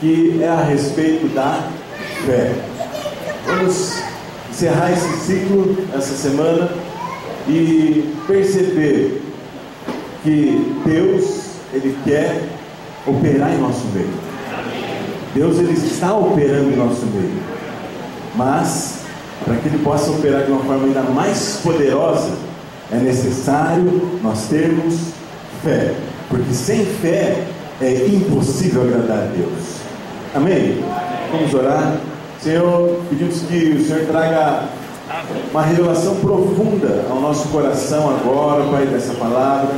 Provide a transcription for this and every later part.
que é a respeito da fé. Vamos encerrar esse ciclo essa semana e perceber que Deus, Ele quer operar em nosso meio. Deus, Ele está operando em nosso meio, mas para que Ele possa operar de uma forma ainda mais poderosa, é necessário nós termos fé, porque sem fé é impossível agradar a Deus. Amém? Vamos orar. Senhor, pedimos que o Senhor traga uma revelação profunda ao nosso coração agora, Pai, dessa palavra,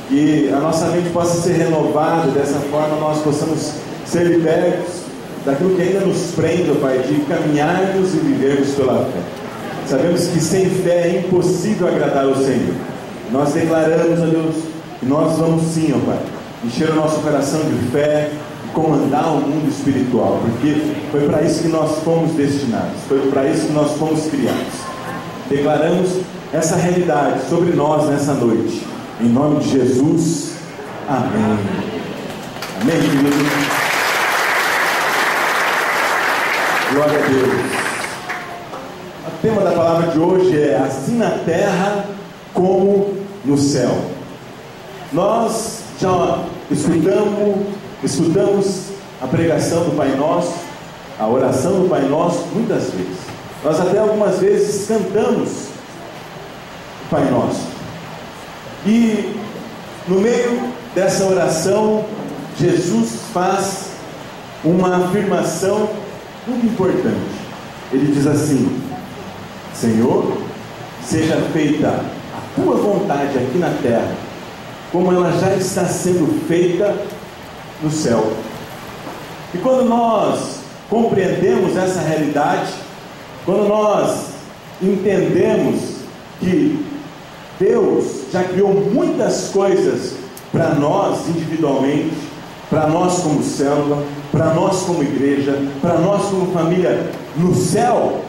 que a nossa mente possa ser renovada, dessa forma nós possamos ser libertos daquilo que ainda nos prende, Pai, de caminharmos e vivermos pela fé. Sabemos que sem fé é impossível agradar ao Senhor. Nós declaramos, ó Deus, que nós vamos sim, ó Pai, encher o nosso coração de fé e comandar o mundo espiritual, porque foi para isso que nós fomos destinados, foi para isso que nós fomos criados. Declaramos essa realidade sobre nós nessa noite, em nome de Jesus. Amém. Amém, querido. Glória a Deus. O tema da palavra de hoje é assim na terra como no céu. Nós já escutamos a pregação do Pai Nosso, a oração do Pai Nosso muitas vezes. Nós até algumas vezes cantamos o Pai Nosso. E no meio dessa oração, Jesus faz uma afirmação muito importante. Ele diz assim: Senhor, seja feita a tua vontade aqui na terra, como ela já está sendo feita no céu. E quando nós compreendemos essa realidade, quando nós entendemos que Deus já criou muitas coisas para nós individualmente, para nós como célula, para nós como igreja, para nós como família no céu,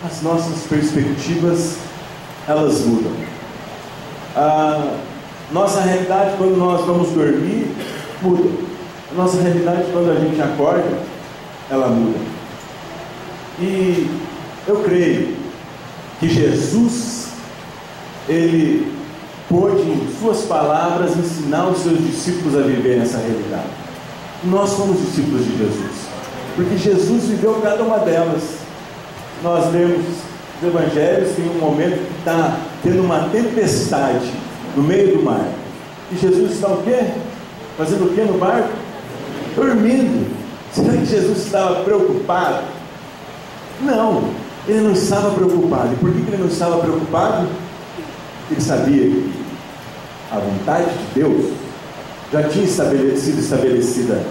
as nossas perspectivas, elas mudam. A nossa realidade quando nós vamos dormir muda. A nossa realidade quando a gente acorda, ela muda. E eu creio que Jesus, Ele pôde em suas palavras ensinar os seus discípulos a viver essa realidade. Nós somos discípulos de Jesus, porque Jesus viveu cada uma delas. Nós lemos os evangelhos, tem um momento que está tendo uma tempestade no meio do mar, e Jesus está o quê? Fazendo o quê no barco? Dormindo. Será que Jesus estava preocupado? Não, ele não estava preocupado. E por que ele não estava preocupado? Ele sabia que a vontade de Deus já tinha sido estabelecida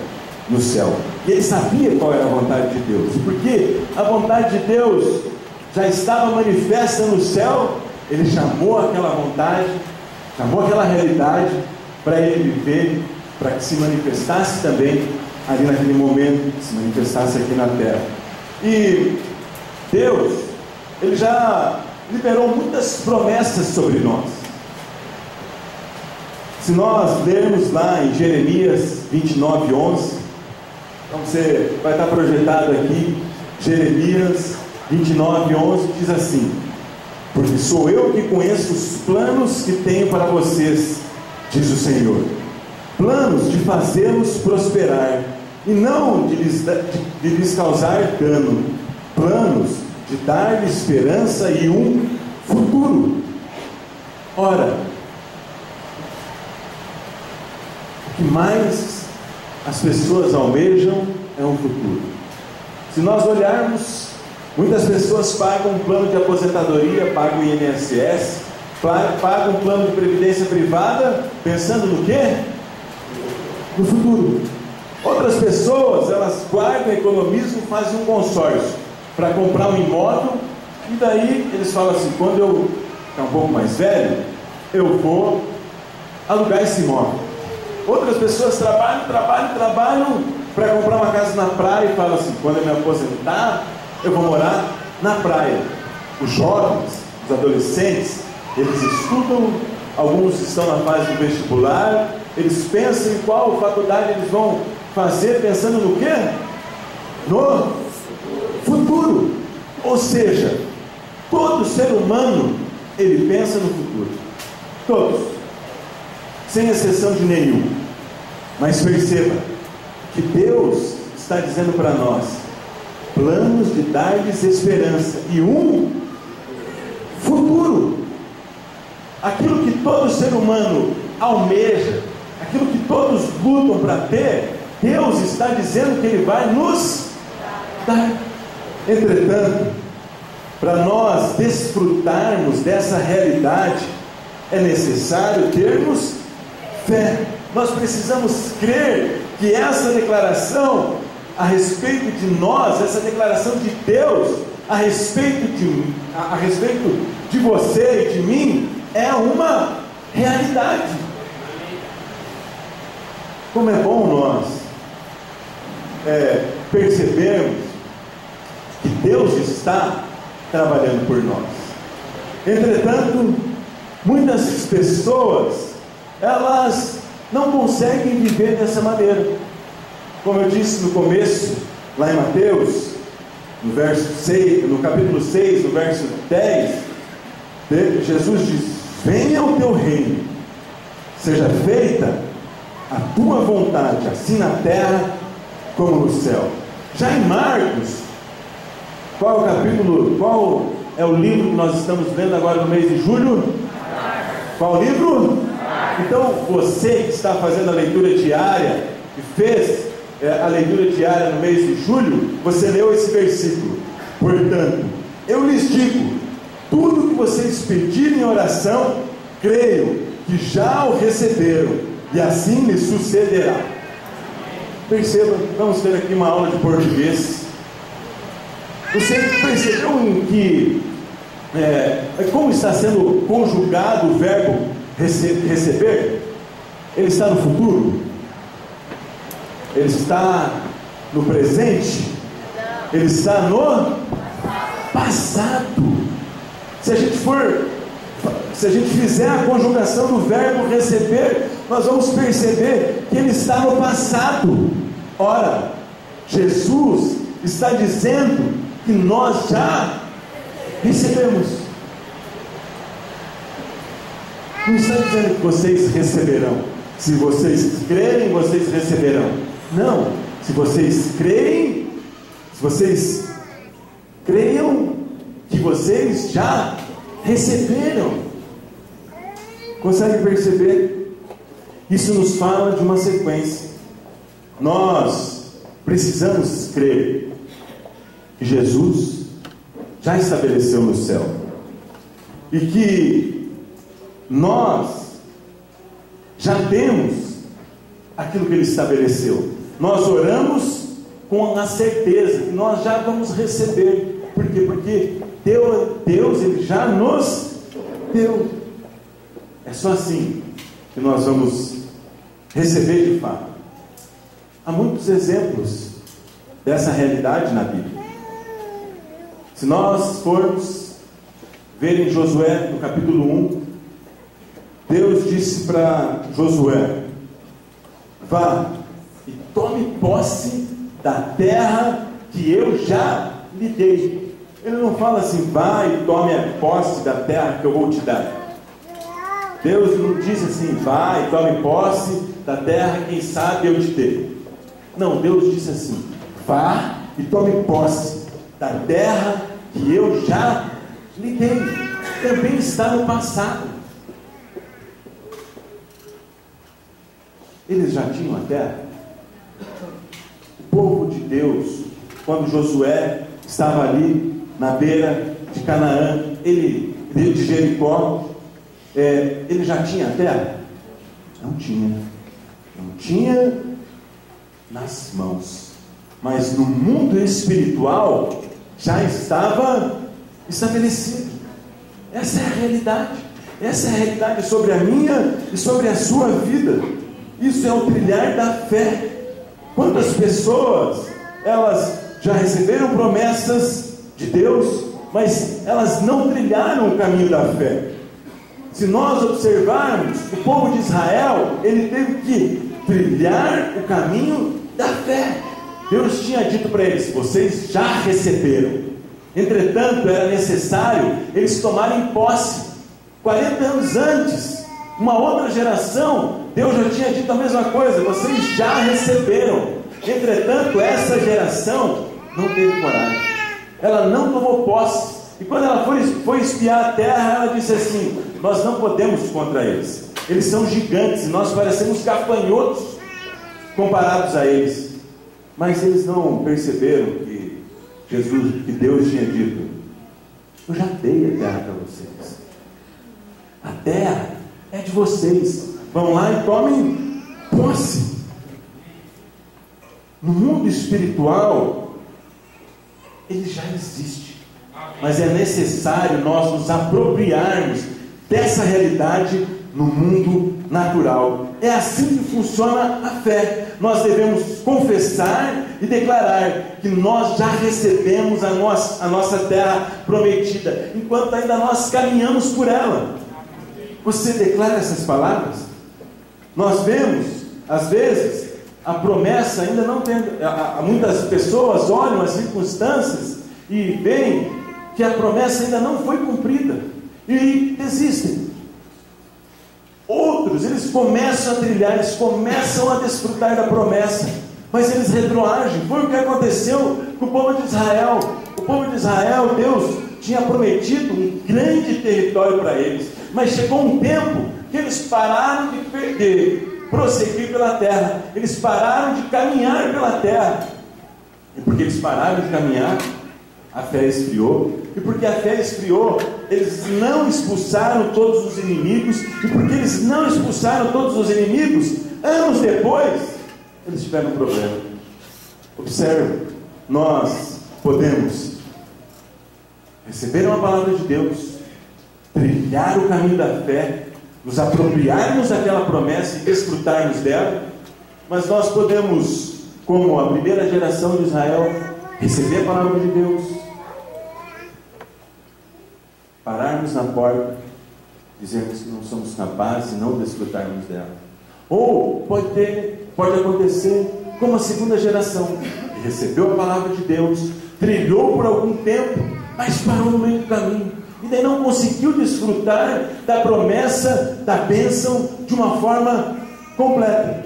no céu, e ele sabia qual era a vontade de Deus. E porque a vontade de Deus já estava manifesta no céu, ele chamou aquela vontade, chamou aquela realidade para ele viver, para que se manifestasse também ali naquele momento, que se manifestasse aqui na terra. E Deus, Ele já liberou muitas promessas sobre nós. Se nós lermos lá em Jeremias 29:11, então você vai estar projetado aqui, Jeremias 29:11, diz assim: porque sou eu que conheço os planos que tenho para vocês, diz o Senhor, planos de fazê-los prosperar e não de lhes causar dano, planos de dar-lhes esperança e um futuro. Ora, o que mais as pessoas almejam é um futuro. Se nós olharmos, muitas pessoas pagam um plano de aposentadoria, pagam o INSS, pagam um plano de previdência privada, pensando no quê? No futuro. Outras pessoas, elas guardam, economizam, fazem um consórcio para comprar um imóvel, e daí eles falam assim: quando eu ficar um pouco mais velho, eu vou alugar esse imóvel. Outras pessoas trabalham para comprar uma casa na praia e falam assim: quando eu me aposentar, eu vou morar na praia. Os jovens, os adolescentes, eles estudam, alguns estão na fase do vestibular, eles pensam em qual faculdade eles vão fazer pensando no quê? No futuro. Ou seja, todo ser humano, ele pensa no futuro. Todos, sem exceção de nenhum. Mas perceba que Deus está dizendo para nós: planos de dar-lhes esperança e um futuro. Aquilo que todo ser humano almeja, aquilo que todos lutam para ter, Deus está dizendo que Ele vai nos dar. Entretanto, para nós desfrutarmos dessa realidade, é necessário termos fé. Nós precisamos crer que essa declaração a respeito de nós, essa declaração de Deus a respeito de você e de mim, é uma realidade. Como é bom nós percebermos que Deus está trabalhando por nós. Entretanto, muitas pessoas, elas não conseguem viver dessa maneira. Como eu disse no começo, lá em Mateus, no capítulo 6, no verso 10, Jesus diz: venha o teu reino, seja feita a tua vontade, assim na terra como no céu. Já em Marcos, qual é o livro que nós estamos lendo agora no mês de julho? Qual livro? Então, você que está fazendo a leitura diária, que fez a leitura diária no mês de julho, você leu esse versículo: portanto, eu lhes digo, tudo que vocês pedirem em oração, creio que já o receberam, e assim lhes sucederá. Perceba, vamos ter aqui uma aula de português. Você percebeu em que como está sendo conjugado o verbo receber? Ele está no futuro? Ele está no presente? Ele está no passado. Se a gente fizer a conjugação do verbo receber, nós vamos perceber que ele está no passado. Ora, Jesus está dizendo que nós já recebemos. Não está dizendo que vocês receberão. Se vocês crerem, vocês receberão. Não. Se vocês creem, se vocês creiam que vocês já receberam. Consegue perceber? Isso nos fala de uma sequência. Nós precisamos crer que Jesus já estabeleceu no céu, e que nós já temos aquilo que Ele estabeleceu. Nós oramos com a certeza que nós já vamos receber. Por quê? Porque Deus Ele já nos deu. É só assim que nós vamos receber de fato. Há muitos exemplos dessa realidade na Bíblia. Se nós formos ver em Josué, no capítulo 1, Deus disse para Josué: vá e tome posse da terra que eu já lhe dei. Ele não fala assim: vá e tome a posse da terra que eu vou te dar. Deus não diz assim: vá e tome posse da terra, quem sabe eu te dei. Não, Deus disse assim: vá e tome posse da terra que eu já lhe dei. Também está no passado. Eles já tinham a terra. O povo de Deus, quando Josué estava ali na beira de Canaã, de Jericó, ele já tinha a terra? Não tinha. Não tinha nas mãos. Mas no mundo espiritual já estava estabelecido. Essa é a realidade. Essa é a realidade sobre a minha e sobre a sua vida. Isso é o trilhar da fé. Quantas pessoas, elas já receberam promessas de Deus, mas elas não trilharam o caminho da fé. Se nós observarmos, o povo de Israel, ele teve que trilhar o caminho da fé. Deus tinha dito para eles: vocês já receberam. Entretanto, era necessário eles tomarem posse. 40 anos antes, uma outra geração, Deus já tinha dito a mesma coisa: vocês já receberam. Entretanto, essa geração não teve coragem, ela não tomou posse. E quando ela foi espiar a terra, ela disse assim: nós não podemos contra eles, eles são gigantes e nós parecemos gafanhotos comparados a eles. Mas eles não perceberam que Deus tinha dito: eu já dei a terra para vocês, a terra é de vocês, vão lá e tomem posse. No mundo espiritual, ele já existe, mas é necessário nós nos apropriarmos dessa realidade no mundo natural. É assim que funciona a fé. Nós devemos confessar e declarar que nós já recebemos a nossa terra prometida, enquanto ainda nós caminhamos por ela. Você declara essas palavras? Nós vemos, às vezes, a promessa ainda não tem. Muitas pessoas olham as circunstâncias e veem que a promessa ainda não foi cumprida e desistem. Outros, eles começam a trilhar, eles começam a desfrutar da promessa, mas eles retroagem. Foi o que aconteceu com o povo de Israel. O povo de Israel, Deus tinha prometido um grande território para eles, mas chegou um tempo que eles pararam de prosseguir pela terra, eles pararam de caminhar pela terra. E porque eles pararam de caminhar, a fé esfriou. E porque a fé esfriou, eles não expulsaram todos os inimigos. E porque eles não expulsaram todos os inimigos, anos depois, eles tiveram um problema. Observe, nós podemos receber uma palavra de Deus, trilhar o caminho da fé, nos apropriarmos daquela promessa e desfrutarmos dela, mas nós podemos, como a primeira geração de Israel, receber a palavra de Deus, pararmos na porta, dizermos que não somos capazes e não desfrutarmos dela. Ou pode acontecer como a segunda geração, que recebeu a palavra de Deus, trilhou por algum tempo, mas parou no meio do caminho, e daí não conseguiu desfrutar da promessa, da bênção, de uma forma completa.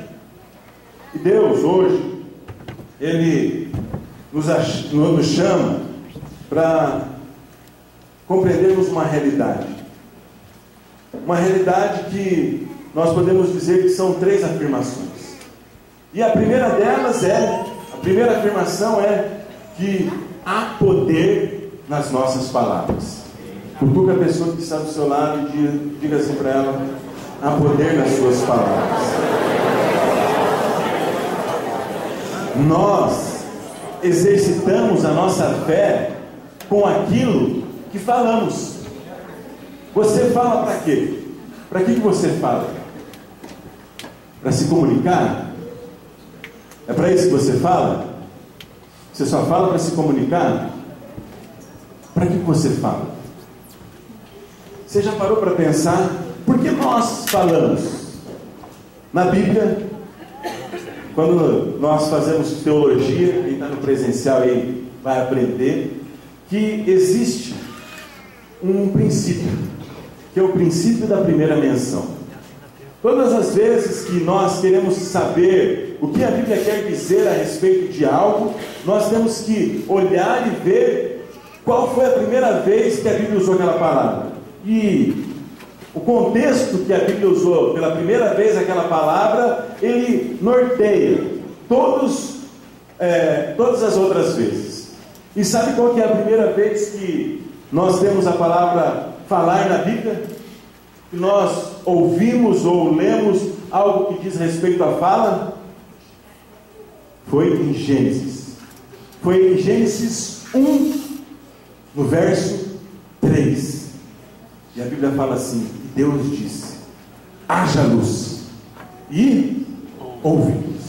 E Deus hoje, Ele nos chama para compreendermos uma realidade que nós podemos dizer que são 3 afirmações. E a primeira delas a primeira afirmação é que há poder nas nossas palavras. Cutuca a pessoa que está do seu lado e diga assim para ela: há poder nas suas palavras. Nós exercitamos a nossa fé com aquilo que falamos. Você fala para quê? Para que você fala? Para se comunicar? É para isso que você fala? Você só fala para se comunicar? Para que você fala? Você já parou para pensar por que nós falamos? Na Bíblia, quando nós fazemos teologia, quem está no presencial aí vai aprender que existe um princípio, que é o princípio da primeira menção. Todas as vezes que nós queremos saber o que a Bíblia quer dizer a respeito de algo, nós temos que olhar e ver qual foi a primeira vez que a Bíblia usou aquela palavra. E o contexto que a Bíblia usou pela primeira vez aquela palavra, ele norteia todas as outras vezes. E sabe qual que é a primeira vez que nós temos a palavra falar na Bíblia? Que nós ouvimos ou lemos algo que diz respeito à fala? Foi em Gênesis. Foi em Gênesis 1, no verso 3. E a Bíblia fala assim: e Deus disse: haja luz, e houve luz.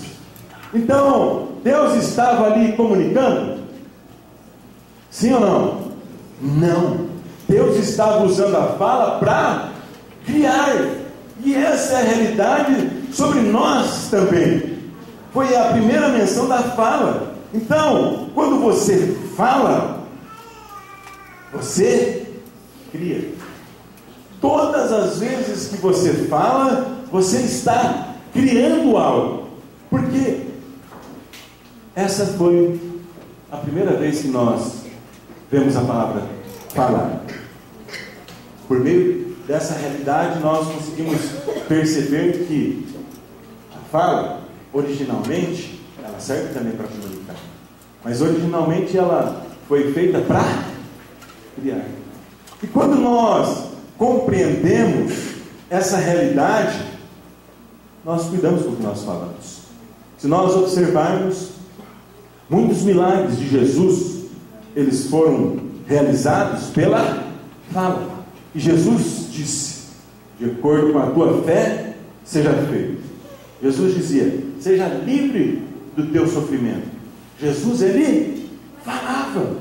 Então, Deus estava ali comunicando? Sim ou não? Não. Deus estava usando a fala para criar. E essa é a realidade sobre nós também. foi a primeira menção da fala. Então, quando você fala, você cria. Todas as vezes que você fala, você está criando algo. Porque essa foi a primeira vez que nós vemos a palavra falar. Por meio dessa realidade, nós conseguimos perceber que a fala, originalmente, ela serve também para comunicar. Mas originalmente ela foi feita para criar. E quando nós compreendemos essa realidade, nós cuidamos com o que nós falamos. Se nós observarmos, muitos milagres de Jesus, eles foram realizados pela fala. E Jesus disse: de acordo com a tua fé, seja feito. Jesus dizia: seja livre do teu sofrimento. Jesus, ele falava,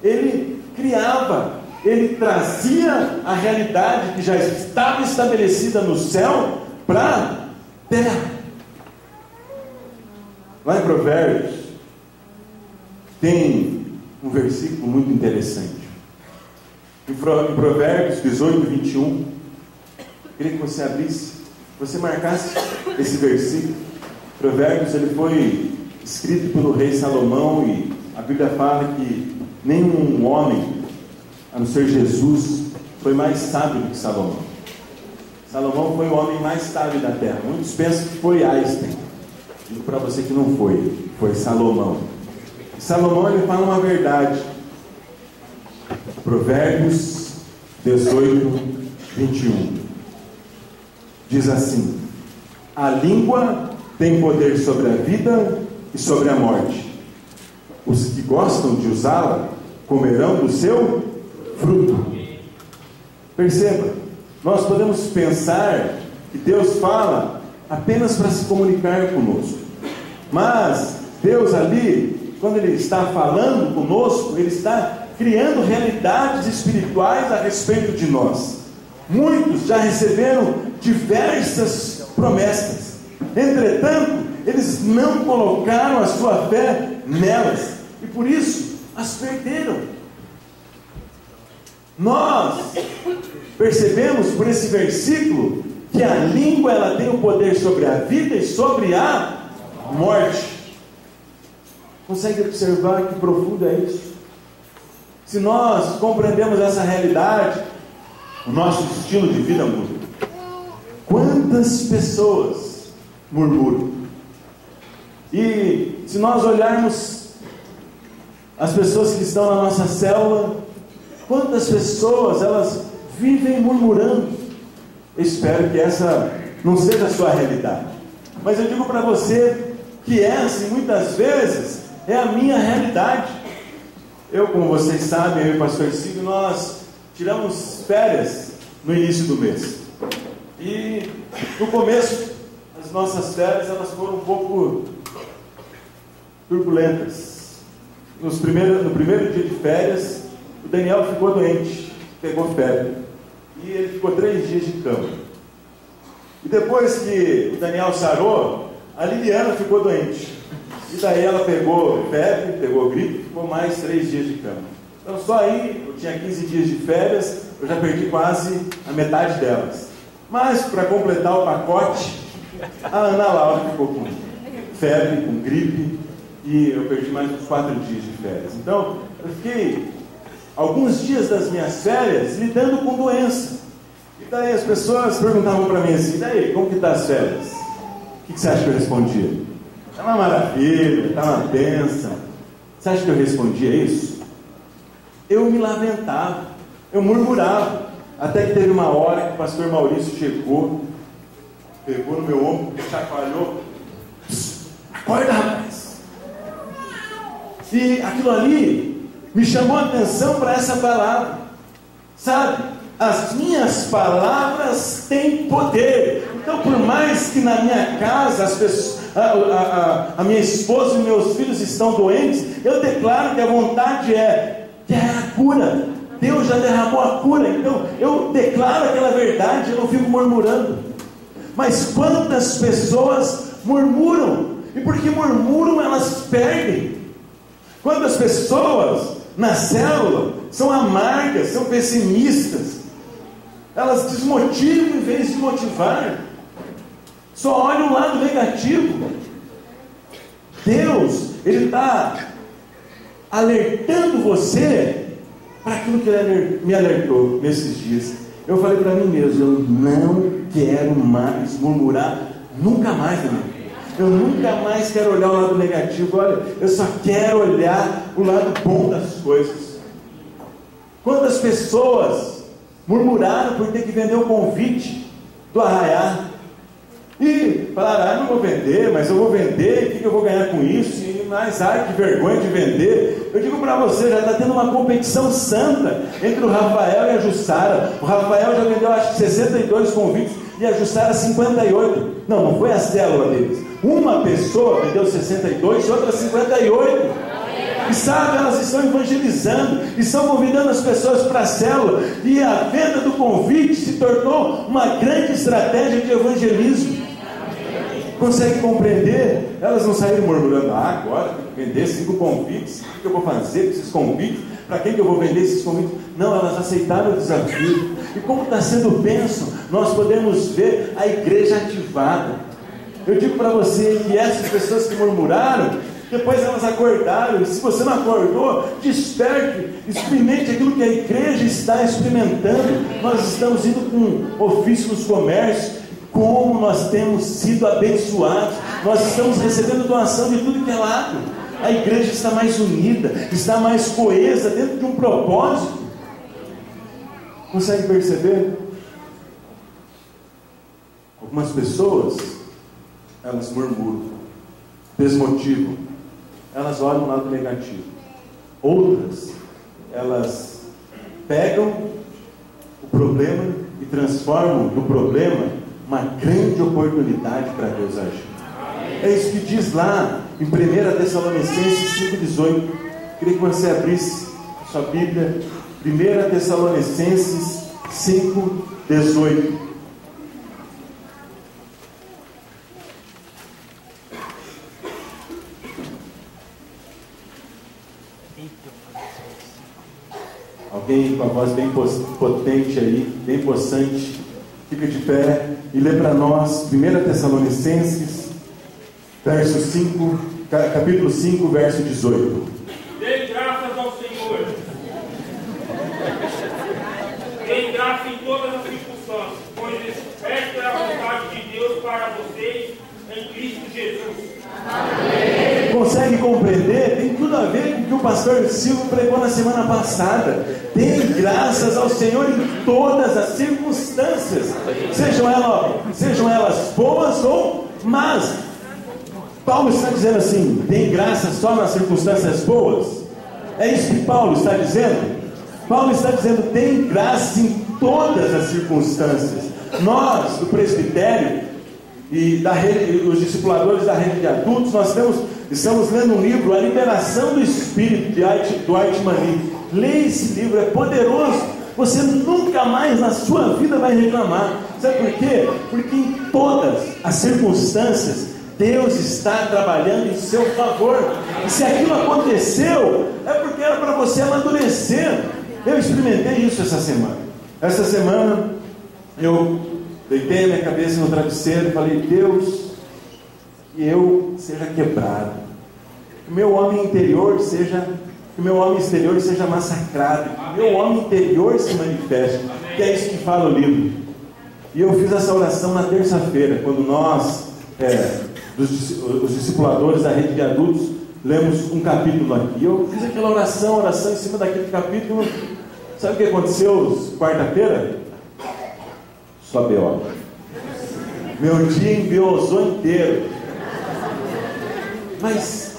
ele criava, ele trazia a realidade que já estava estabelecida no céu para a terra. Lá em Provérbios tem um versículo muito interessante. Em Provérbios 18, 21, queria que você abrisse, você marcasse esse versículo. Provérbios, ele foi escrito pelo rei Salomão, e a Bíblia fala que nenhum homem, a não ser Jesus, foi mais sábio do que Salomão. Salomão foi o homem mais sábio da terra. Muitos pensam que foi Einstein. Digo para você que não foi, foi Salomão. E Salomão, ele fala uma verdade. Provérbios 18, 21 diz assim: a língua tem poder sobre a vida e sobre a morte. Os que gostam de usá-la comerão do seu fruto. Perceba, nós podemos pensar que Deus fala apenas para se comunicar conosco, mas Deus ali, quando Ele está falando conosco, Ele está criando realidades espirituais a respeito de nós. Muitos já receberam diversas promessas, entretanto, eles não colocaram a sua fé nelas, e por isso as perderam. Nós percebemos por esse versículo que a língua, ela tem o poder sobre a vida e sobre a morte. Consegue observar que profundo é isso? Se nós compreendemos essa realidade, o nosso estilo de vida muda. Quantas pessoas murmuram? E se nós olharmos as pessoas que estão na nossa célula, quantas pessoas elas vivem murmurando? Eu espero que essa não seja a sua realidade, mas eu digo para você que essa, muitas vezes, é a minha realidade. Eu, como vocês sabem, eu e o pastor Cílio, nós tiramos férias no início do mês. E no começo, as nossas férias, elas foram um pouco turbulentas. No primeiro dia de férias, o Daniel ficou doente, pegou febre. E ele ficou 3 dias de cama. E depois que o Daniel sarou, a Liliana ficou doente. E daí ela pegou febre, pegou gripe, ficou mais 3 dias de cama. Então só aí, eu tinha 15 dias de férias, eu já perdi quase a metade delas. Mas para completar o pacote, a Ana Laura ficou com febre, com gripe, e eu perdi mais uns 4 dias de férias. Então eu fiquei alguns dias das minhas férias lidando com doença. E daí as pessoas perguntavam para mim assim: e daí, como que está as férias? O que você acha que eu respondia? Está uma maravilha, está uma bênção. Você acha que eu respondia isso? Eu me lamentava, eu murmurava, até que teve uma hora que o pastor Maurício chegou, pegou no meu ombro, chacoalhou: acorda, rapaz! E aquilo ali me chamou a atenção para essa palavra. Sabe, as minhas palavras têm poder. Então, por mais que na minha casa as pessoas, a minha esposa e meus filhos estão doentes, eu declaro que a vontade é a cura. Deus já derramou a cura. Então eu declaro aquela verdade, eu não fico murmurando. Mas quantas pessoas murmuram? e porque murmuram, elas perdem. Quantas pessoas na célula são amargas, são pessimistas, elas desmotivam em vez de motivar, só olham o lado negativo. Deus, Ele está alertando você para aquilo que Ele me alertou nesses dias. Eu falei para mim mesmo, eu não quero mais murmurar, nunca mais na minha vida. Eu nunca mais quero olhar o lado negativo. Olha, eu só quero olhar o lado bom das coisas. Quantas pessoas murmuraram por ter que vender o convite do Arraiá e falaram, não vou vender, mas eu vou vender, o que eu vou ganhar com isso? E mais, que vergonha de vender. Eu digo para você, já está tendo uma competição santa entre o Rafael e a Jussara. O Rafael já vendeu acho que 62 convites e a Jussara 58. Não foi a célula deles. Uma pessoa vendeu 62 e outra 58. E sabe, elas estão evangelizando, estão convidando as pessoas para a célula, e a venda do convite se tornou uma grande estratégia de evangelismo. Consegue compreender? Elas não saíram murmurando, agora tem que vender 5 convites, o que eu vou fazer com esses convites? Para quem que eu vou vender esses convites? Não, elas aceitaram o desafio. E como está sendo bênção, nós podemos ver a igreja ativada. Eu digo para você que essas pessoas que murmuraram, depois elas acordaram. E se você não acordou, desperte, experimente aquilo que a igreja está experimentando. Nós estamos indo com ofício nos comércios. Como nós temos sido abençoados. Nós estamos recebendo doação de tudo que é lado. A igreja está mais unida, está mais coesa, dentro de um propósito. Consegue perceber? Algumas pessoas, elas murmuram, desmotivam, elas olham o lado negativo. Outras, elas pegam o problema e transformam do problema uma grande oportunidade para Deus agir. É isso que diz lá em 1 Tessalonicenses 5,18. Queria que você abrisse sua Bíblia, 1 Tessalonicenses 5,18. Alguém com a voz bem potente aí, bem possante, fica de pé e lê para nós 1 Tessalonicenses, capítulo 5, verso 18. Dê graças ao Senhor. Dê graça em todas as circunstâncias, pois esta é a vontade de Deus para vocês em Cristo Jesus. Amém. Consegue compreender? Tem tudo a ver com o que o pastor Silvio pregou na semana passada. Dê graças ao Senhor em todas as circunstâncias, sejam elas boas ou más. Paulo está dizendo assim, dê graças só nas circunstâncias boas? É isso que Paulo está dizendo? Paulo está dizendo, dê graças em todas as circunstâncias. Nós, do presbitério e os discipuladores da rede de adultos, nós estamos lendo um livro, A Liberação do Espírito, de Dwight Manin. Leia esse livro, é poderoso. Você nunca mais na sua vida vai reclamar. Sabe por quê? Porque em todas as circunstâncias Deus está trabalhando em seu favor. E se aquilo aconteceu, é porque era para você amadurecer. Eu experimentei isso essa semana. Essa semana eu deitei a minha cabeça no travesseiro e falei, Deus, que eu seja quebrado, que o meu homem interior seja, que o meu homem exterior seja massacrado, que o meu homem interior se manifeste. Que é isso que fala o livro. E eu fiz essa oração na terça-feira, quando nós, os discipuladores da rede de adultos, lemos um capítulo aqui. Eu fiz aquela oração em cima daquele capítulo. Sabe o que aconteceu quarta-feira? Só B.O. Meu dia embiosou inteiro. Mas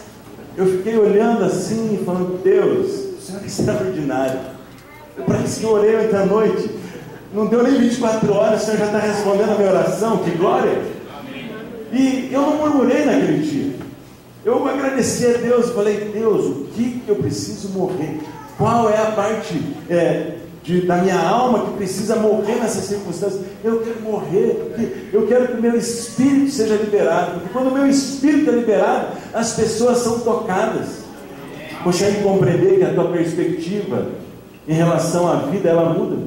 eu fiquei olhando assim e falando, Deus, o Senhor é extraordinário. Parece que eu orei ontem à noite. Não deu nem 24 horas, o Senhor já está respondendo a minha oração. Que glória! E eu não murmurei naquele dia. Eu agradeci a Deus e falei, Deus, o que eu preciso morrer? Qual é a parte da minha alma que precisa morrer nessas circunstâncias. Eu quero morrer, porque eu quero que o meu espírito seja liberado, porque quando o meu espírito é liberado, as pessoas são tocadas. Consegue compreender que a tua perspectiva em relação à vida, ela muda?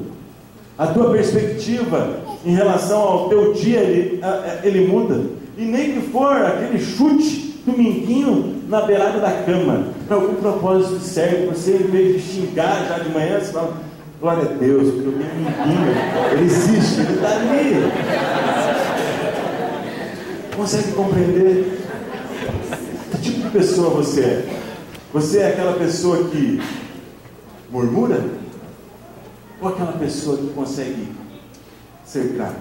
A tua perspectiva em relação ao teu dia, ele muda. E nem que for aquele chute do minguinho na beirada da cama, para algum propósito certo, você, em vez de xingar já de manhã, você fala: glória a Deus, porque eu tenho um minguinho, ele existe, ele está ali. Consegue compreender que tipo de pessoa você é? Você é aquela pessoa que murmura? Ou aquela pessoa que consegue ser grato,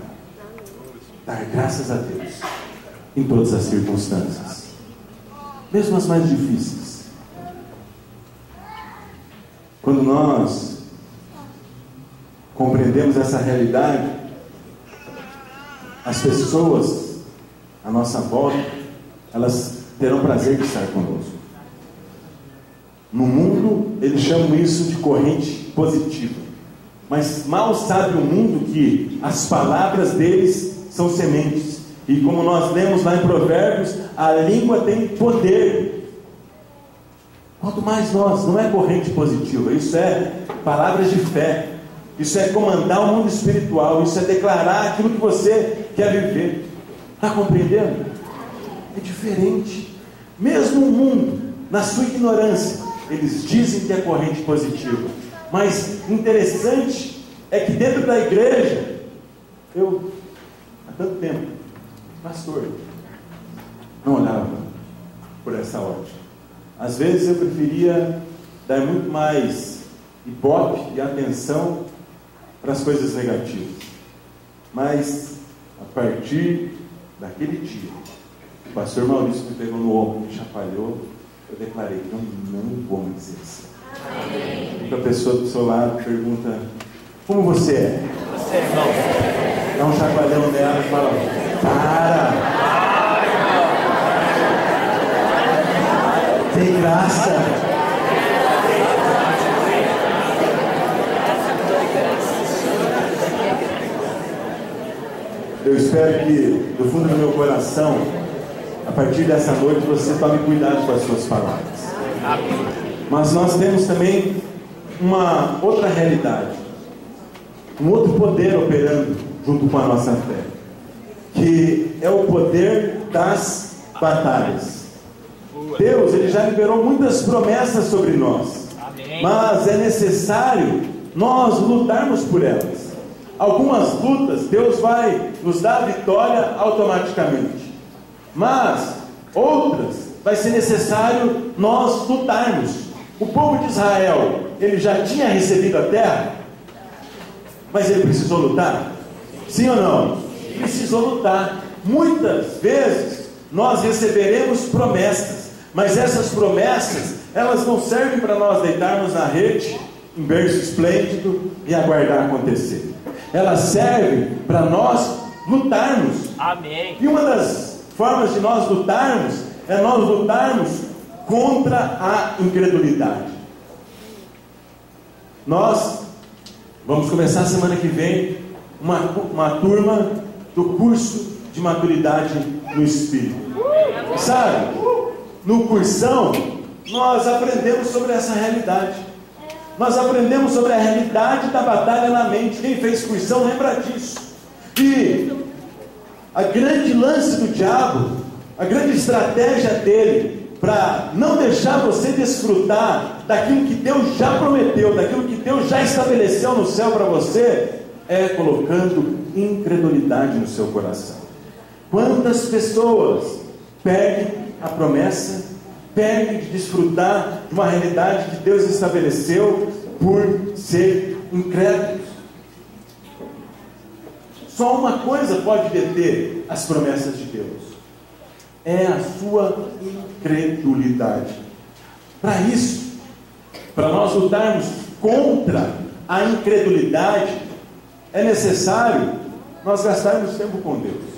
dar graças a Deus em todas as circunstâncias, mesmo as mais difíceis? Quando nós compreendemos essa realidade, as pessoas à nossa volta, elas terão prazer de estar conosco. No mundo, eles chamam isso de corrente positiva. Mas mal sabe o mundo que as palavras deles são sementes. E como nós lemos lá em Provérbios, a língua tem poder. Quanto mais nós, não é corrente positiva, isso é palavras de fé. Isso é comandar o mundo espiritual. Isso é declarar aquilo que você quer viver. Está compreendendo? É diferente. Mesmo o mundo, na sua ignorância, eles dizem que é corrente positiva. Mas interessante é que dentro da igreja, eu, há tanto tempo, pastor, não olhava por essa ótica. Às vezes eu preferia dar muito mais ibope e atenção para as coisas negativas. Mas, a partir daquele dia, o pastor Maurício me pegou no ombro, me chacoalhou, eu declarei: não vou mais dizer assim. A pessoa do seu lado pergunta: como você é? Você, irmão. Dá um chacoalhão nela e fala: para! Tem graça! Eu espero que, do fundo do meu coração, a partir dessa noite, você tome cuidado com as suas palavras. Mas nós temos também uma outra realidade, um outro poder operando junto com a nossa fé, que é o poder das batalhas. Deus, Ele já liberou muitas promessas sobre nós. Mas é necessário nós lutarmos por elas. Algumas lutas Deus vai nos dar a vitória automaticamente, mas outras vai ser necessário nós lutarmos. O povo de Israel, ele já tinha recebido a terra, mas ele precisou lutar? Sim ou não? Precisou lutar. Muitas vezes nós receberemos promessas, mas essas promessas, elas não servem para nós deitarmos na rede em berço esplêndido e aguardar acontecer. Elas servem para nós lutarmos. Amém. E uma das formas de nós lutarmos é nós lutarmos contra a incredulidade. Nós vamos começar semana que vem uma turma do curso de maturidade no Espírito. Sabe, no cursão nós aprendemos sobre essa realidade. Nós aprendemos sobre a realidade da batalha na mente. Quem fez cursão lembra disso. E a grande lance do diabo, a grande estratégia dele para não deixar você desfrutar daquilo que Deus já prometeu, daquilo que Deus já estabeleceu no céu para você, é colocando incredulidade no seu coração. Quantas pessoas perdem a promessa, perdem de desfrutar de uma realidade que Deus estabeleceu por ser incrédulos? Só uma coisa pode deter as promessas de Deus: é a sua incredulidade. Para isso, para nós lutarmos contra a incredulidade, é necessário nós gastarmos tempo com Deus.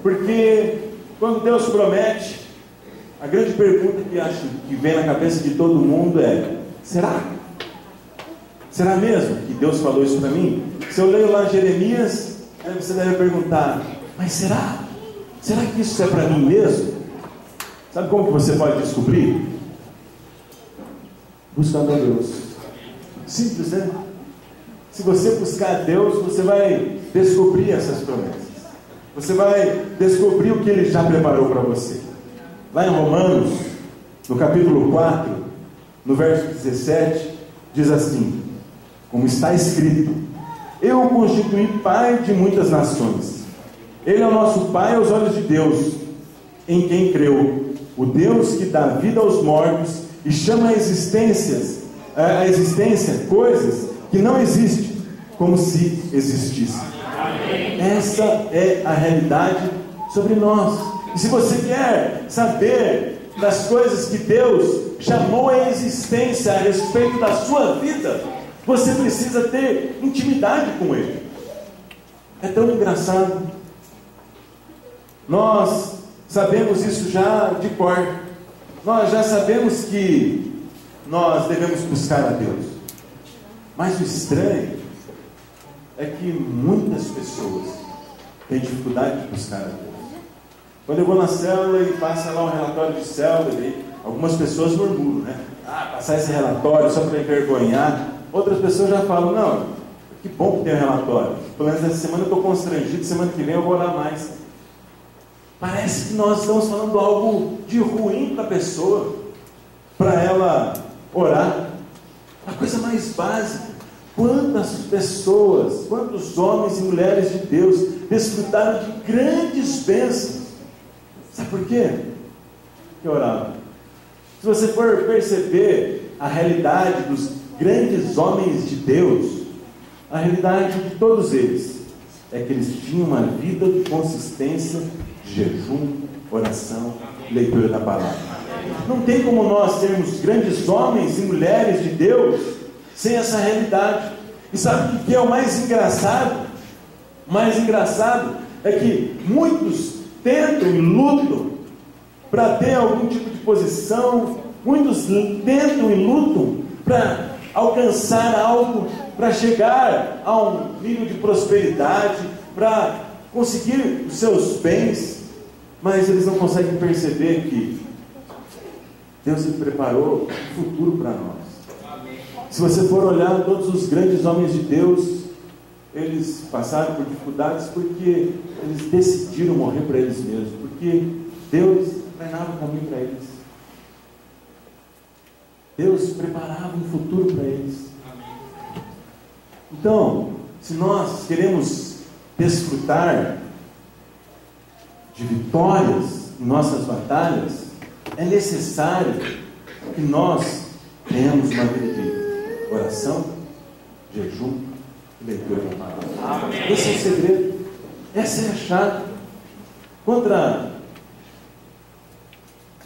Porque quando Deus promete, a grande pergunta que acho que vem na cabeça de todo mundo é: será? Será mesmo que Deus falou isso para mim? Se eu leio lá Jeremias, aí você deve perguntar, mas será? Será que isso é para mim mesmo? Sabe como que você pode descobrir? Buscando a Deus. Simples, né? Se você buscar a Deus, você vai descobrir essas promessas. Você vai descobrir o que Ele já preparou para você. Lá em Romanos, no capítulo 4, no verso 17, diz assim, como está escrito, eu o constituí pai de muitas nações. Ele é o nosso pai aos olhos de Deus, em quem creu, o Deus que dá vida aos mortos e chama a existência coisas que não existem, como se existissem. Essa é a realidade sobre nós. E se você quer saber das coisas que Deus chamou à existência a respeito da sua vida, você precisa ter intimidade com Ele. É tão engraçado. Nós sabemos isso já de cor. Nós já sabemos que nós devemos buscar a Deus. Mas o estranho é que muitas pessoas têm dificuldade de buscar a Deus. Quando eu vou na célula e passa lá um relatório de célula, algumas pessoas murmuram, né? Passar esse relatório só para envergonhar. Outras pessoas já falam, não, que bom que tem um relatório. Pelo menos essa semana eu estou constrangido, semana que vem eu vou orar mais. Parece que nós estamos falando algo de ruim para a pessoa, para ela orar. A coisa mais básica. Quantas pessoas, quantos homens e mulheres de Deus desfrutaram de grandes bênçãos? Sabe por quê? Que oravam. Se você for perceber a realidade dos grandes homens de Deus, a realidade de todos eles é que eles tinham uma vida de consistência, de jejum, oração, leitura da palavra. Não tem como nós termos grandes homens e mulheres de Deus sem essa realidade. E sabe o que é o mais engraçado? O mais engraçado é que muitos tentam e lutam para ter algum tipo de posição, muitos tentam e lutam para alcançar algo, para chegar a um nível de prosperidade, para conseguir os seus bens, mas eles não conseguem perceber que Deus preparou um futuro para nós. Se você for olhar todos os grandes homens de Deus, eles passaram por dificuldades porque eles decidiram morrer para eles mesmos, porque Deus treinava o caminho para eles. Deus preparava um futuro para eles. Então, se nós queremos desfrutar de vitórias em nossas batalhas, é necessário que nós tenhamos uma vida de oração, jejum e leitura da palavra. Esse é o segredo. Essa é a chave. Contra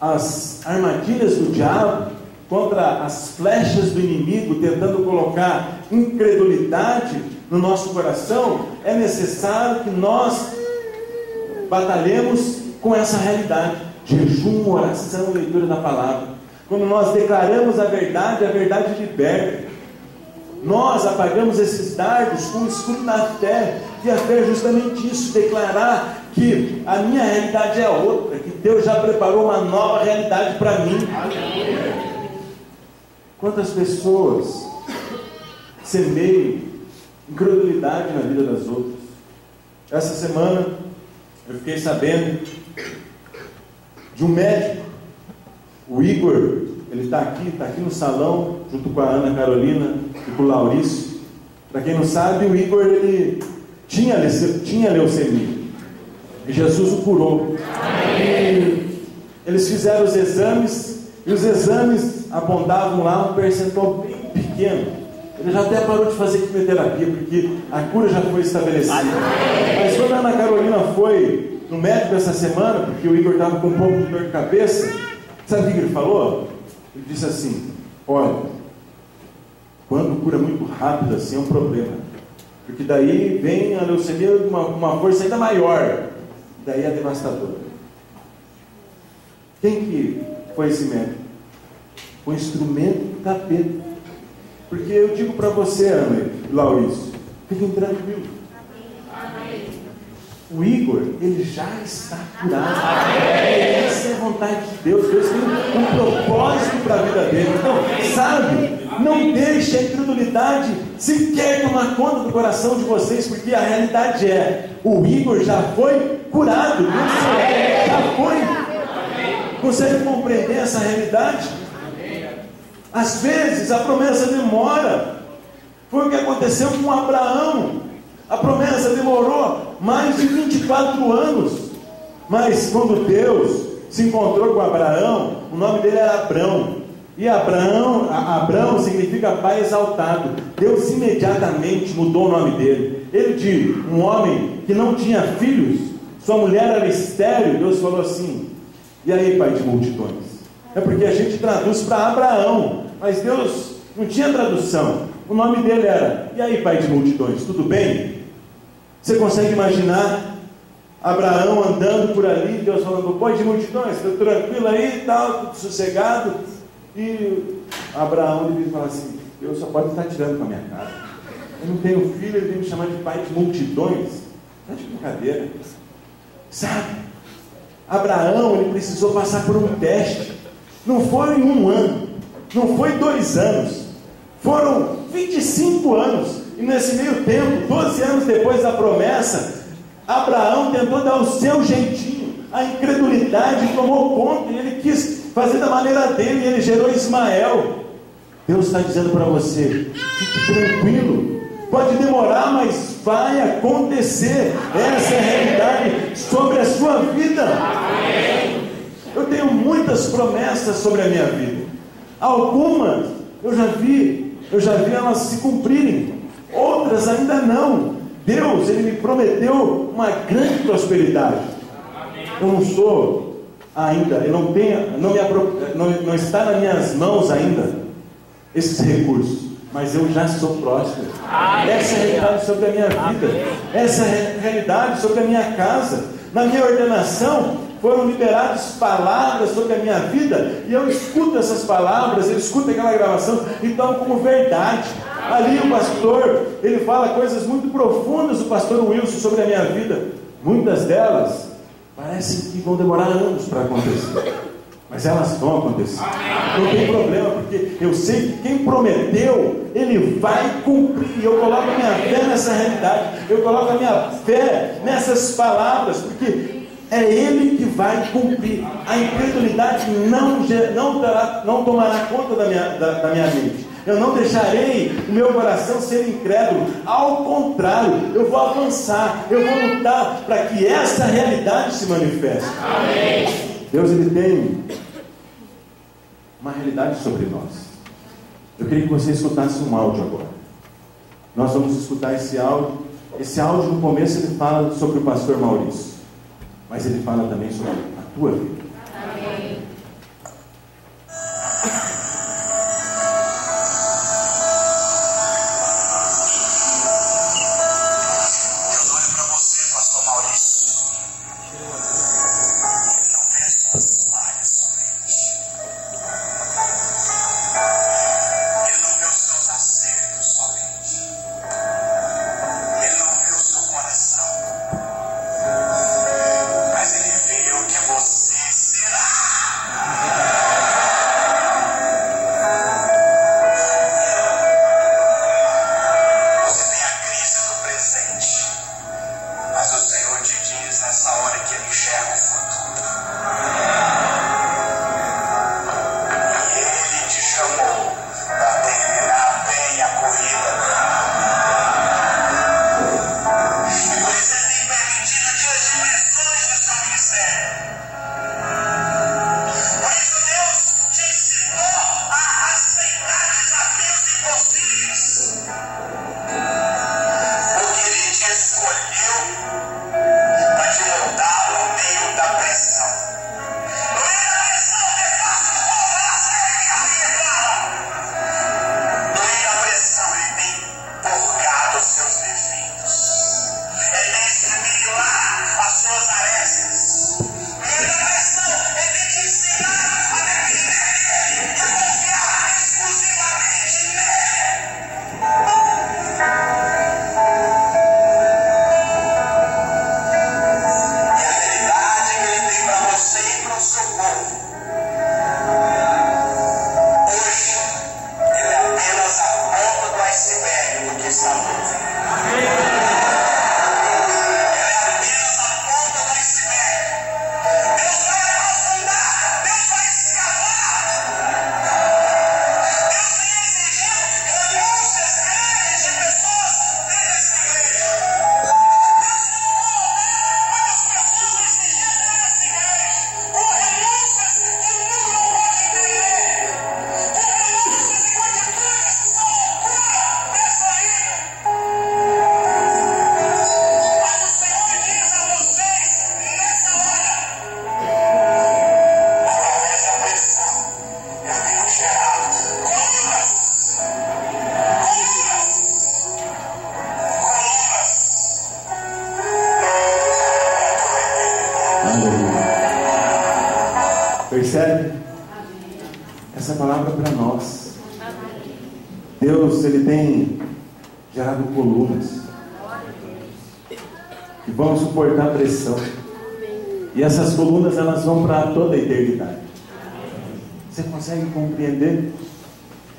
as armadilhas do diabo, contra as flechas do inimigo tentando colocar incredulidade no nosso coração, é necessário que nós batalhemos com essa realidade: jejum, oração, leitura da palavra. Quando nós declaramos a verdade liberta. Nós apagamos esses dardos com o escudo da fé, e a fé é justamente isso: declarar que a minha realidade é outra, que Deus já preparou uma nova realidade para mim. Quantas pessoas semeiam incredulidade na vida das outras? Essa semana eu fiquei sabendo de um médico, o Igor. Ele está aqui no salão, junto com a Ana Carolina e com o Laurício. Para quem não sabe, o Igor ele tinha leucemia, e Jesus o curou. E eles fizeram os exames, e os exames apontavam lá um percentual bem pequeno. Ele já até parou de fazer quimioterapia, porque a cura já foi estabelecida. Mas quando a Ana Carolina foi no médico essa semana, porque o Igor estava com um pouco de dor de cabeça, sabe o que ele falou? Ele disse assim: olha, quando cura muito rápido assim é um problema, porque daí vem a leucemia com uma força ainda maior, daí é devastador. Quem que foi esse médico? Foi um instrumento do capeta. Porque eu digo para você, Ana e Laurício, fiquem tranquilos. O Igor, ele já está curado. Essa é a vontade de Deus. Deus tem um propósito para a vida dele. Então, sabe, não deixe a incredulidade sequer tomar conta do coração de vocês, porque a realidade é, o Igor já foi curado. Já foi. Consegue compreender essa realidade? Às vezes a promessa demora. Foi o que aconteceu com Abraão. A promessa demorou mais de 24 anos. Mas quando Deus se encontrou com Abraão, o nome dele era Abrão. E Abrão significa pai exaltado. Deus imediatamente mudou o nome dele. Ele, de um homem que não tinha filhos, sua mulher era estéril, Deus falou assim: e aí, pai de multidões? É porque a gente traduz para Abraão, mas Deus não tinha tradução. O nome dele era: e aí, pai de multidões, tudo bem? Você consegue imaginar Abraão andando por ali, Deus falando: pai de multidões, estou tranquilo aí e tal, tudo sossegado. E Abraão devia falar assim: Deus só pode estar tirando com a minha cara. Eu não tenho filho, ele vem me chamar de pai de multidões. Está de brincadeira. Sabe? Abraão, ele precisou passar por um teste. Não foi um ano, não foi 2 anos, foram 25 anos. E nesse meio tempo, 12 anos depois da promessa, Abraão tentou dar o seu jeitinho. A incredulidade tomou conta e ele quis fazer da maneira dele, e ele gerou Ismael. Deus está dizendo para você: fique tranquilo, pode demorar, mas vai acontecer. Essa é a realidade sobre a sua vida. Eu tenho muitas promessas sobre a minha vida. Algumas eu já vi elas se cumprirem, outras ainda não. Deus, ele me prometeu uma grande prosperidade. Eu não sou ainda, eu não tenho, não está nas minhas mãos ainda esses recursos, mas eu já sou próspero. Essa é a realidade sobre a minha vida. Essa é a realidade sobre a minha casa. Na minha ordenação foram liberadas palavras sobre a minha vida, e eu escuto essas palavras, eu escuto aquela gravação, então como verdade. Ali o pastor, ele fala coisas muito profundas, o pastor Wilson, sobre a minha vida. Muitas delas parecem que vão demorar anos para acontecer, mas elas vão acontecer. Não tem problema, porque eu sei que quem prometeu, ele vai cumprir. Eu coloco a minha fé nessa realidade, eu coloco a minha fé nessas palavras, porque é ele que vai cumprir. A incredulidade não tomará conta da minha mente. Eu não deixarei o meu coração ser incrédulo. Ao contrário, eu vou avançar, eu vou lutar para que essa realidade se manifeste. Amém. Deus, ele tem uma realidade sobre nós. Eu queria que você escutasse um áudio agora. Nós vamos escutar esse áudio. Esse áudio, no começo, ele fala sobre o pastor Maurício, mas ele fala também sobre a tua vida. Amém. Mas ele viu que você nós. Deus, Ele tem gerado colunas que vão suportar a pressão. E essas colunas, elas vão para toda a eternidade. Você consegue compreender?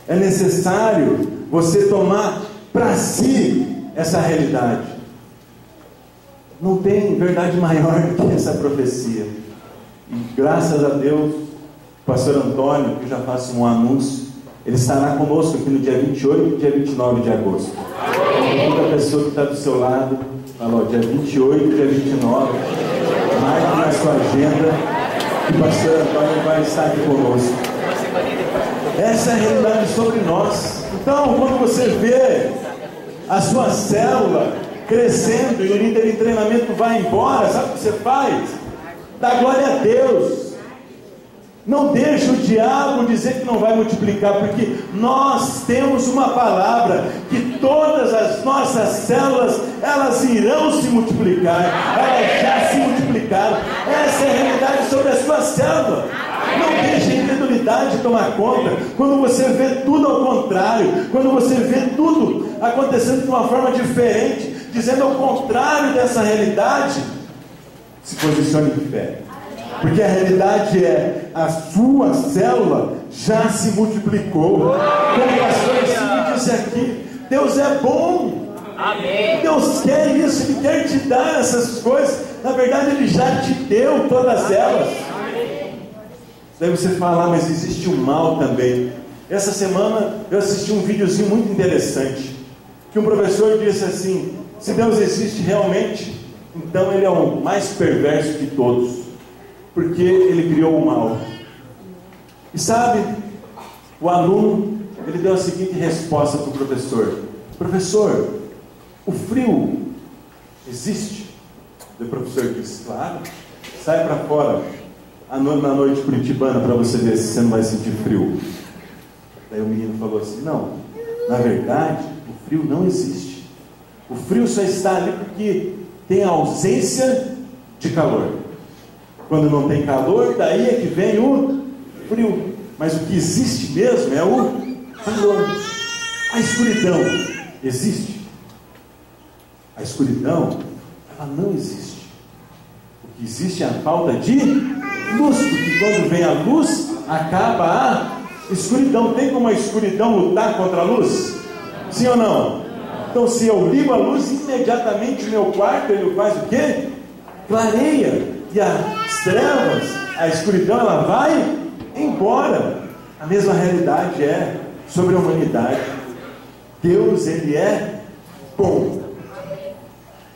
É necessário você tomar para si essa realidade. Não tem verdade maior do que essa profecia. E graças a Deus, o pastor Antônio, que já faço um anúncio, ele estará conosco aqui no dia 28 e dia 29 de agosto. Toda pessoa que está do seu lado, falou, dia 28 e dia 29, marque na sua agenda que o pastor Antônio vai estar aqui conosco. Essa é a realidade sobre nós. Então, quando você vê a sua célula crescendo e o líder de treinamento vai embora, sabe o que você faz? Dá glória a Deus. Não deixe o diabo dizer que não vai multiplicar, porque nós temos uma palavra, que todas as nossas células, elas irão se multiplicar, elas já se multiplicaram. Essa é a realidade sobre a sua célula. Não deixe a incredulidade tomar conta. Quando você vê tudo ao contrário, quando você vê tudo acontecendo de uma forma diferente, dizendo ao contrário dessa realidade, se posicione em fé. Porque a realidade é, a sua célula já se multiplicou. Como o pastor Silvio disse aqui, Deus é bom. Amém. Deus quer isso, Ele quer te dar essas coisas. Na verdade, Ele já te deu todas elas. Daí você fala, mas existe o mal também. Essa semana eu assisti um videozinho muito interessante, que um professor disse assim, se Deus existe realmente, então Ele é o mais perverso de todos, porque Ele criou o mal. E sabe, o aluno, ele deu a seguinte resposta para o professor: professor, o frio existe? O professor disse, claro, sai para fora na noite curitibana para você ver se você não vai sentir frio. Daí o menino falou assim, não, na verdade o frio não existe. O frio só está ali porque tem ausência de calor. Quando não tem calor, daí é que vem o frio. Mas o que existe mesmo é o calor. A escuridão existe? A escuridão, ela não existe. O que existe é a falta de luz, porque quando vem a luz, acaba a escuridão. Tem como a escuridão lutar contra a luz? Sim ou não? Então, se eu ligo a luz, imediatamente o meu quarto, ele faz o quê? Clareia. E as trevas, a escuridão, ela vai embora. A mesma realidade é sobre a humanidade. Deus, Ele é bom.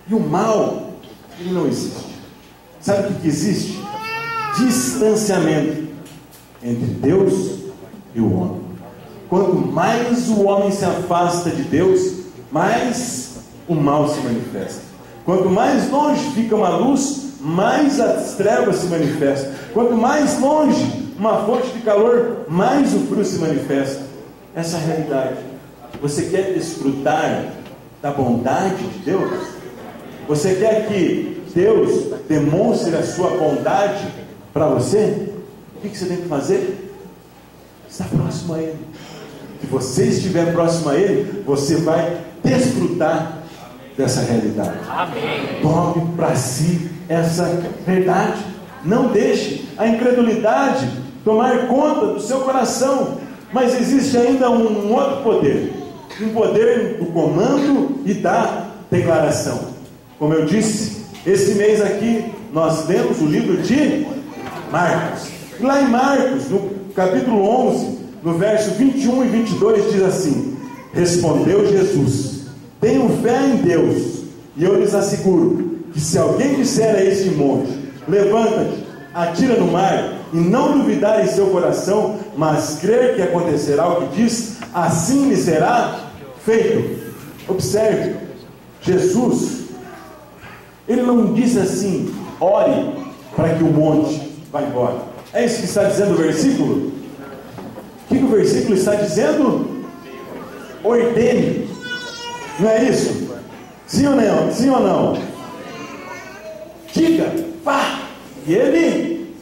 E o mal, ele não existe. Sabe o que existe? Distanciamento entre Deus e o homem. Quanto mais o homem se afasta de Deus, mais o mal se manifesta. Quanto mais longe fica uma luz, mais as trevas se manifestam. Quanto mais longe uma fonte de calor, mais o frio se manifesta. Essa é a realidade. Você quer desfrutar da bondade de Deus? Você quer que Deus demonstre a sua bondade para você? O que você tem que fazer? Estar próximo a Ele. Se você estiver próximo a Ele, você vai desfrutar dessa realidade. Amém. Tome para si essa verdade. Não deixe a incredulidade tomar conta do seu coração. Mas existe ainda um outro poder. Um poder do comando e da declaração. Como eu disse, esse mês aqui nós lemos o livro de Marcos. E lá em Marcos, no capítulo 11, no verso 21 e 22, diz assim: respondeu Jesus: tenham fé em Deus, e eu lhes asseguro que se alguém disser a este monte, levanta-te, atira no mar, e não duvidar em seu coração, mas crer que acontecerá o que diz, assim lhe será feito. Observe, Jesus, Ele não diz assim, ore para que o monte vá embora. É isso que está dizendo o versículo? O que o versículo está dizendo? Ordene. Não é isso? Sim ou não? Sim ou não? Diga, vá. E ele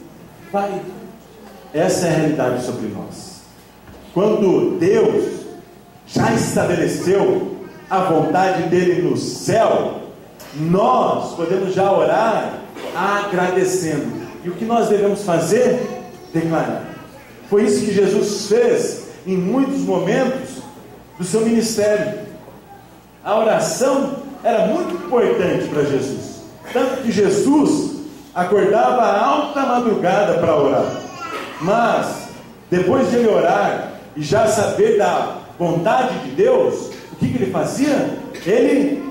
vai. Essa é a realidade sobre nós. quando Deus já estabeleceu a vontade dele no céu, nós podemos já orar agradecendo. E o que nós devemos fazer? Declarar. Foi isso que Jesus fez em muitos momentos do seu ministério. A oração era muito importante para Jesus, tanto que Jesus acordava a alta madrugada para orar. Mas depois de ele orar e já saber da vontade de Deus, o que ele fazia? Ele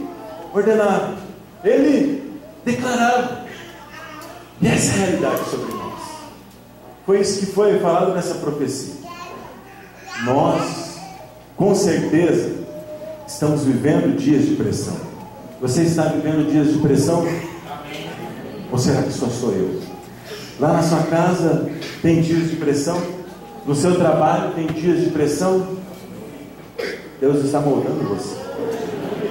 ordenava, ele declarava. E essa é a realidade sobre nós. Foi isso que foi falado nessa profecia. Nós, com certeza, estamos vivendo dias de pressão. Você está vivendo dias de pressão? Ou será que só sou eu? Lá na sua casa tem dias de pressão? No seu trabalho tem dias de pressão? Deus está moldando você.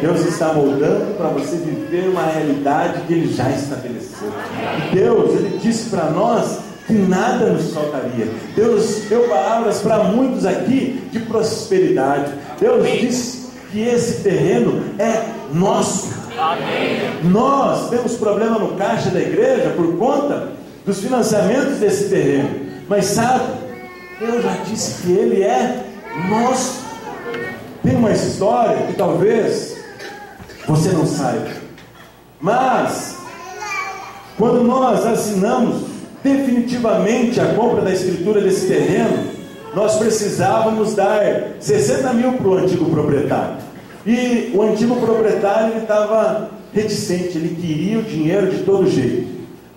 Deus está moldando para você viver uma realidade que Ele já estabeleceu. E Deus, Ele disse para nós que nada nos faltaria. Deus deu palavras para muitos aqui de prosperidade. Deus disse que esse terreno é nosso. Amém. Nós temos problema no caixa da igreja por conta dos financiamentos desse terreno. Mas sabe, Deus já disse que ele é nosso. Tem uma história que talvez você não saiba, mas quando nós assinamos definitivamente a compra da escritura desse terreno, nós precisávamos dar 60 mil para o antigo proprietário. E o antigo proprietário estava reticente, ele queria o dinheiro de todo jeito,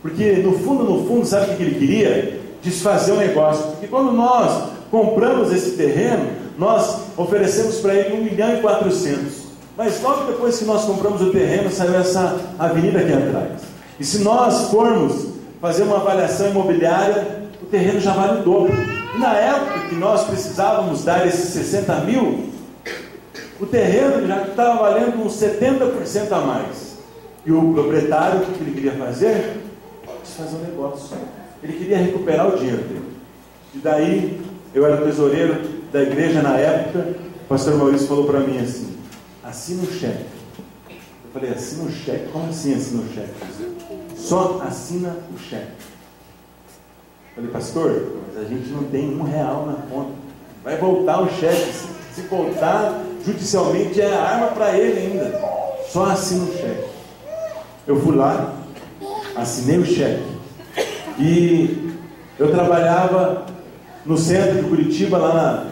porque no fundo, sabe o que ele queria? Desfazer o negócio. Porque quando nós compramos esse terreno, nós oferecemos para ele 1.400.000. Mas logo depois que nós compramos o terreno, saiu essa avenida aqui atrás. E se nós formos fazer uma avaliação imobiliária, o terreno já vale o dobro. E na época que nós precisávamos dar esses 60 mil, o terreno já estava valendo uns 70% a mais. E o proprietário, o que ele queria fazer? Desfazer o negócio. Ele queria recuperar o dinheiro dele. E daí, eu era o tesoureiro da igreja na época, o pastor Maurício falou para mim assim: assina o cheque. Eu falei: assina o cheque? Como assim assina o cheque? Só assina o cheque. Eu falei: pastor, mas a gente não tem R$1 na conta. Vai voltar o cheque. Se voltar, judicialmente é arma para ele ainda. Só assina o cheque. Eu fui lá, assinei o cheque. E eu trabalhava no centro de Curitiba, lá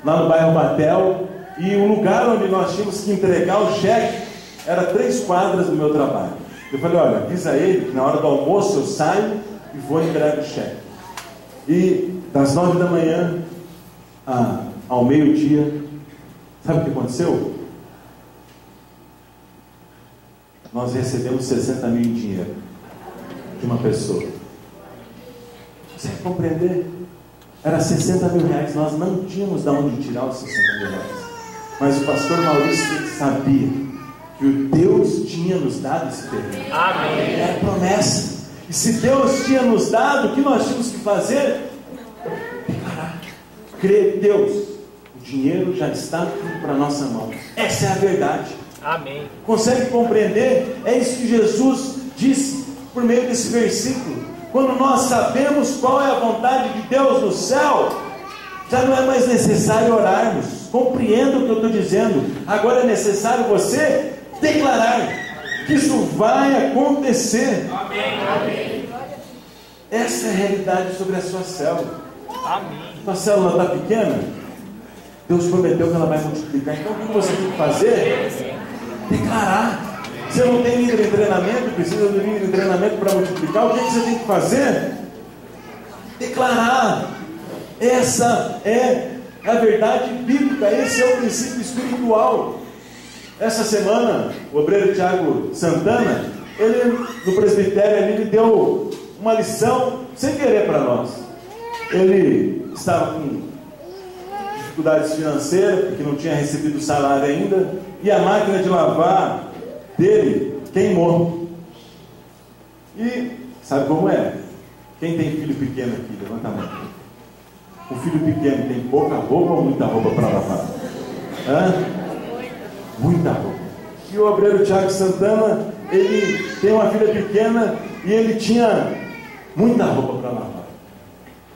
no bairro Batel. E o lugar onde nós tínhamos que entregar o cheque era 3 quadras do meu trabalho. Eu falei: olha, avisa ele que na hora do almoço eu saio e vou entregar o cheque. E das 9 da manhã ao meio-dia, sabe o que aconteceu? Nós recebemos 60 mil em dinheiro de uma pessoa. Você quer compreender? Era 60 mil reais, nós não tínhamos de onde tirar os 60 mil reais. Mas o pastor Maurício sabia que o Deus tinha nos dado esse terreno. Amém. É a promessa. E se Deus tinha nos dado, o que nós tínhamos que fazer? Declarar. Crer em Deus. O dinheiro já está para a nossa mão. Essa é a verdade. Amém. Consegue compreender? É isso que Jesus disse por meio desse versículo. Quando nós sabemos qual é a vontade de Deus no céu, já não é mais necessário orarmos. Compreenda o que eu estou dizendo. Agora é necessário você declarar que isso vai acontecer. Amém. Essa é a realidade sobre a sua célula. Amém. Sua célula está pequena? Deus prometeu que ela vai multiplicar. Então o que você tem que fazer? Declarar. Você não tem líder em treinamento, precisa de líder em treinamento para multiplicar. O que você tem que fazer? Declarar. Essa é a verdade bíblica, esse é o princípio espiritual. Essa semana, o obreiro Tiago Santana, ele no presbitério, ele deu uma lição sem querer para nós. Ele estava com dificuldades financeiras, porque não tinha recebido o salário ainda, e a máquina de lavar dele queimou. E sabe como é? Quem tem filho pequeno aqui? Levanta a mão. O filho pequeno tem pouca roupa ou muita roupa para lavar? Muita roupa. E o obreiro Tiago Santana, ele tem uma filha pequena e ele tinha muita roupa para lavar.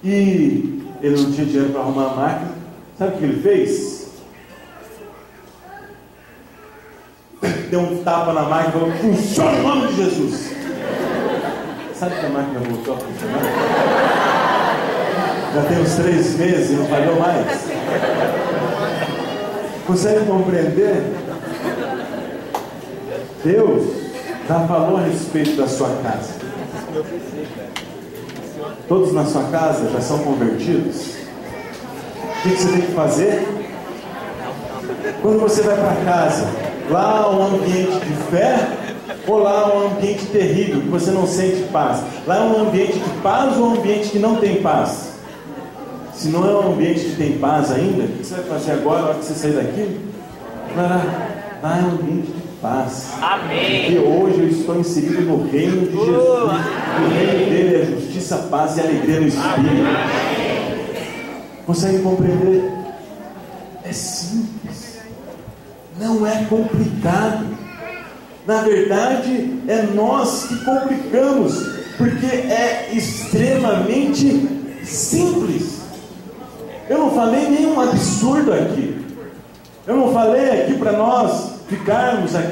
E ele não tinha dinheiro para arrumar a máquina. Sabe o que ele fez? Deu um tapa na máquina e falou: funciona em nome de Jesus. Sabe que a máquina voltou a funcionar? Já tem uns 3 meses e não falhou mais. Consegue compreender? Deus já falou a respeito da sua casa. Todos na sua casa já são convertidos? O que você tem que fazer? Quando você vai para casa, lá é um ambiente de fé, ou lá é um ambiente terrível, que você não sente paz? Lá é um ambiente de paz ou um ambiente que não tem paz? Se não é um ambiente que tem paz ainda, o que você vai fazer agora, na hora que você sair daqui? Lá é um ambiente de paz. Amém. Porque hoje eu estou inserido no reino de Jesus. O reino dele é justiça, paz e alegria no Espírito. Consegue compreender? É simples. Não é complicado. Na verdade, é nós que complicamos, porque é extremamente simples. Eu não falei nenhum absurdo aqui. Eu não falei aqui para nós ficarmos aqui